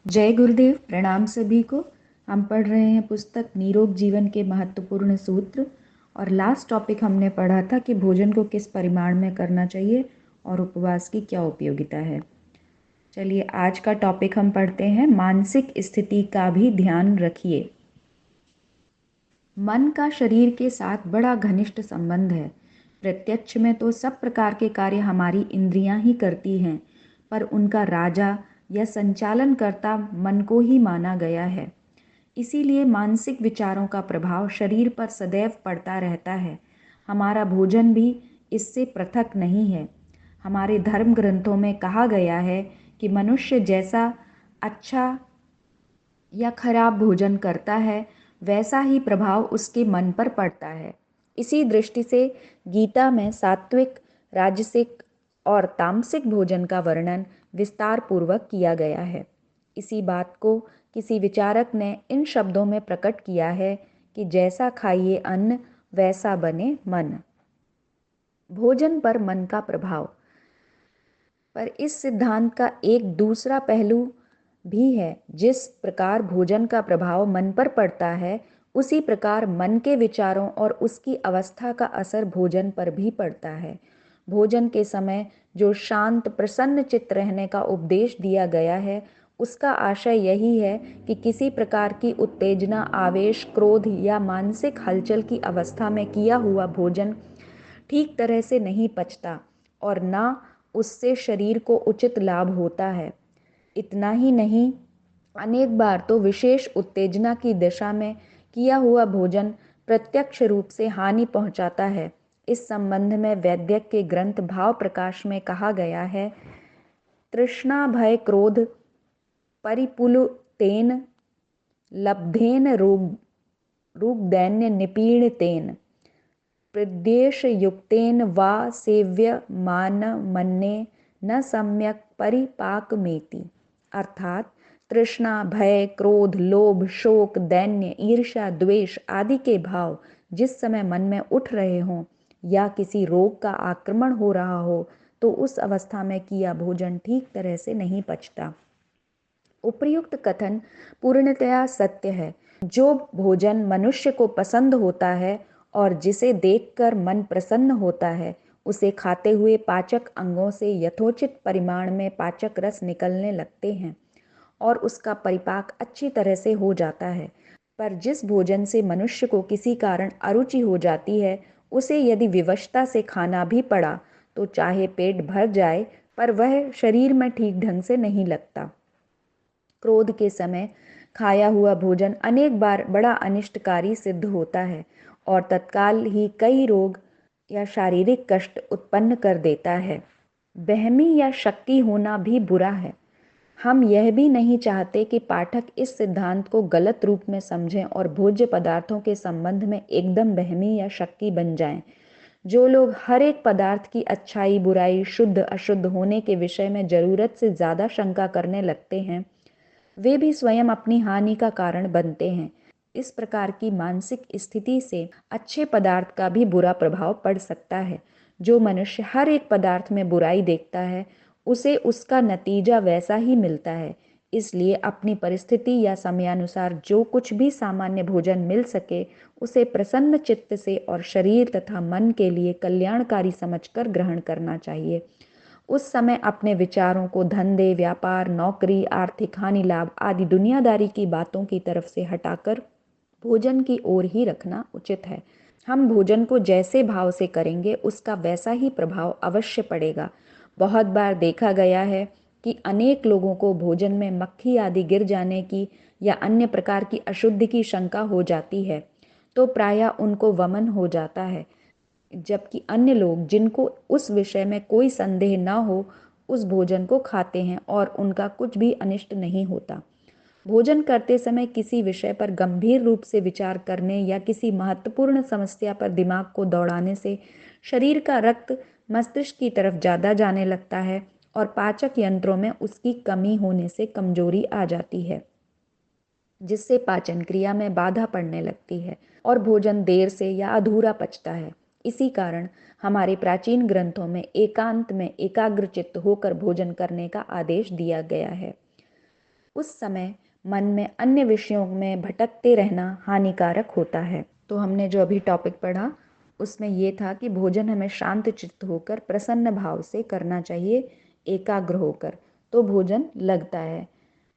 जय गुरुदेव। प्रणाम सभी को। हम पढ़ रहे हैं पुस्तक निरोग जीवन के महत्वपूर्ण सूत्र। और लास्ट टॉपिक हमने पढ़ा था कि भोजन को किस परिमाण में करना चाहिए और उपवास की क्या उपयोगिता है। चलिए आज का टॉपिक हम पढ़ते हैं, मानसिक स्थिति का भी ध्यान रखिए। मन का शरीर के साथ बड़ा घनिष्ठ संबंध है। प्रत्यक्ष में तो सब प्रकार के कार्य हमारी इंद्रियां ही करती हैं, पर उनका राजा या संचालनकर्ता मन को ही माना गया है। इसीलिए मानसिक विचारों का प्रभाव शरीर पर सदैव पड़ता रहता है। हमारा भोजन भी इससे पृथक नहीं है। हमारे धर्म ग्रंथों में कहा गया है कि मनुष्य जैसा अच्छा या खराब भोजन करता है, वैसा ही प्रभाव उसके मन पर पड़ता है। इसी दृष्टि से गीता में सात्विक, राजसिक और तामसिक भोजन का वर्णन विस्तार पूर्वक किया गया है। इसी बात को किसी विचारक ने इन शब्दों में प्रकट किया है कि जैसा खाइए अन्न, वैसा बने मन। भोजन पर मन का प्रभाव। पर इस सिद्धांत का एक दूसरा पहलू भी है। जिस प्रकार भोजन का प्रभाव मन पर पड़ता है, उसी प्रकार मन के विचारों और उसकी अवस्था का असर भोजन पर भी पड़ता है। भोजन के समय जो शांत प्रसन्न चित्त रहने का उपदेश दिया गया है, उसका आशय यही है कि किसी प्रकार की उत्तेजना, आवेश, क्रोध या मानसिक हलचल की अवस्था में किया हुआ भोजन ठीक तरह से नहीं पचता और ना उससे शरीर को उचित लाभ होता है। इतना ही नहीं, अनेक बार तो विशेष उत्तेजना की दशा में किया हुआ भोजन प्रत्यक्ष रूप से हानि पहुंचाता है। इस संबंध में वैद्यक के ग्रंथ भाव प्रकाश में कहा गया है, तृष्णा भय क्रोध परिपुलुतेन लब्धेन रुग्दैन्य निपीड़ितेन प्रद्वेषयुक्तेन वा सेव्यमानमन्ये न सम्यक् परिपाकमेति। अर्थात तृष्णा, भय, क्रोध, लोभ, शोक, दैन्य, ईर्ष्या, द्वेष आदि के भाव जिस समय मन में उठ रहे हों या किसी रोग का आक्रमण हो रहा हो, तो उस अवस्था में किया भोजन ठीक तरह से नहीं पचता। उपर्युक्त कथन पूर्णतया सत्य है। जो भोजन मनुष्य को पसंद होता है और जिसे देखकर मन प्रसन्न होता है, उसे खाते हुए पाचक अंगों से यथोचित परिमाण में पाचक रस निकलने लगते हैं और उसका परिपाक अच्छी तरह से हो जाता है। पर जिस भोजन से मनुष्य को किसी कारण अरुचि हो जाती है, उसे यदि विवशता से खाना भी पड़ा तो चाहे पेट भर जाए, पर वह शरीर में ठीक ढंग से नहीं लगता। क्रोध के समय खाया हुआ भोजन अनेक बार बड़ा अनिष्टकारी सिद्ध होता है और तत्काल ही कई रोग या शारीरिक कष्ट उत्पन्न कर देता है। बहमी या शक्की होना भी बुरा है। हम यह भी नहीं चाहते कि पाठक इस सिद्धांत को गलत रूप में समझें और भोज्य पदार्थों के संबंध में एकदम बहमी या शक्की बन जाएं। जो लोग हर एक पदार्थ की अच्छाई, बुराई, शुद्ध अशुद्ध होने के विषय में जरूरत से ज्यादा शंका करने लगते हैं, वे भी स्वयं अपनी हानि का कारण बनते हैं। इस प्रकार की मानसिक स्थिति से अच्छे पदार्थ का भी बुरा प्रभाव पड़ सकता है। जो मनुष्य हर एक पदार्थ में बुराई देखता है, उसे उसका नतीजा वैसा ही मिलता है। इसलिए अपनी परिस्थिति या समयानुसार जो कुछ भी सामान्य भोजन मिल सके, उसे प्रसन्न चित्त से और शरीर तथा मन के लिए कल्याणकारी समझकर ग्रहण करना चाहिए। उस समय अपने विचारों को धंधे, व्यापार, नौकरी, आर्थिक हानि लाभ आदि दुनियादारी की बातों की तरफ से हटाकर भोजन की ओर ही रखना उचित है। हम भोजन को जैसे भाव से करेंगे, उसका वैसा ही प्रभाव अवश्य पड़ेगा। बहुत बार देखा गया है कि अनेक लोगों को भोजन में मक्खी आदि गिर जाने की या अन्य प्रकार की अशुद्धि की शंका हो जाती है, तो प्रायः उनको वमन हो जाता है, जबकि अन्य लोग जिनको उस विषय में कोई संदेह न हो, उस भोजन को खाते हैं और उनका कुछ भी अनिष्ट नहीं होता। भोजन करते समय किसी विषय पर गंभीर रूप से विचार करने या किसी महत्वपूर्ण समस्या पर दिमाग को दौड़ाने से शरीर का रक्त मस्तिष्क की तरफ ज़्यादा जाने लगता है और पाचक यंत्रों में उसकी कमी होने से कमजोरी आ जाती है, जिससे पाचन क्रिया में बाधा पड़ने लगती है और भोजन देर से या अधूरा पचता है। इसी कारण हमारे प्राचीन ग्रंथों में एकांत में एकाग्रचित्त होकर भोजन करने का आदेश दिया गया है। उस समय मन में अन्य विषयों में भटकते रहना हानिकारक होता है। तो हमने जो अभी टॉपिक पढ़ा उसमें ये था कि भोजन हमें शांत चित्त होकर प्रसन्न भाव से करना चाहिए, एकाग्र होकर, तो भोजन लगता है।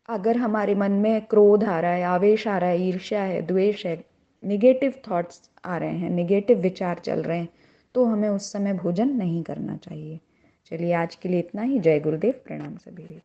अगर हमारे मन में क्रोध आ रहा है, आवेश आ रहा है, ईर्ष्या है, द्वेष है, निगेटिव थॉट्स आ रहे हैं, निगेटिव विचार चल रहे हैं, तो हमें उस समय भोजन नहीं करना चाहिए। चलिए आज के लिए इतना ही। जय गुरुदेव, प्रणाम सभी।